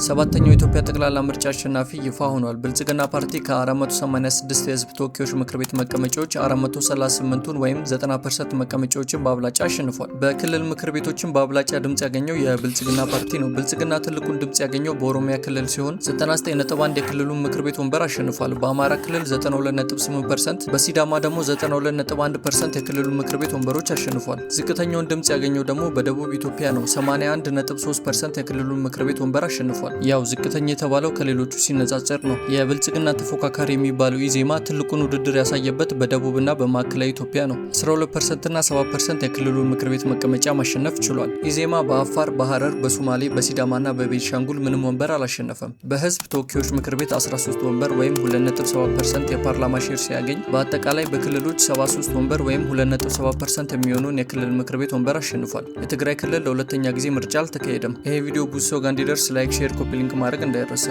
ሰባተኛው የኢትዮጵያ ጠቅላላ ምርጫ አሸናፊ ይፋ ሆኗል። ብልጽግና ፓርቲ ከ486 የህዝብ ተወካዮች ምክር ቤት መቀመጫዎች 438ቱን ወይም 90% መቀመጫዎችን በአብላጫ አሸንፏል። በክልል ምክር ቤቶችን በአብላጫ ድምጽ ያገኘው የብልጽግና ፓርቲ ነው። ብልጽግና ትልቁን ድምጽ ያገኘው በኦሮሚያ ክልል ሲሆን 99.1 የክልሉን ምክር ቤት ወንበር አሸንፏል። በአማራ ክልል 92.8%፣ በሲዳማ ደግሞ 92.1% የክልሉን ምክር ቤት ወንበሮች አሸንፏል። ዝቅተኛውን ድምጽ ያገኘው ደግሞ በደቡብ ኢትዮጵያ ነው። 81.3% የክልሉን ምክር ቤት ወንበር አሸንፏል። ያው ዝቅተኛ የተባለው ከሌሎቹ ሲነጻጸር ነው። የብልጽግና ተፎካካሪ የሚባለው ኢዜማ ትልቁን ውድድር ያሳየበት በደቡብና በማዕከላዊ ኢትዮጵያ ነው። 12% እና 7% የክልሉን ምክር ቤት መቀመጫ ማሸነፍ ችሏል። ኢዜማ በአፋር፣ በሐረር፣ በሶማሌ፣ በሲዳማና በቤኒሻንጉል ምንም ወንበር አላሸነፈም። በህዝብ ተወካዮች ምክር ቤት 13 ወንበር ወይም 2.7% የፓርላማ ሼር ሲያገኝ በአጠቃላይ በክልሎች 73 ወንበር ወይም 2.7% የሚሆኑን የክልል ምክር ቤት ወንበር አሸንፏል። የትግራይ ክልል ለሁለተኛ ጊዜ ምርጫ አልተካሄደም። ይሄ ቪዲዮ ብዙ ሰው ጋር እንዲደርስ ላይክ፣ ሼር፣ ኮፒ ሊንክ ማድረግ እንዳይረሳ።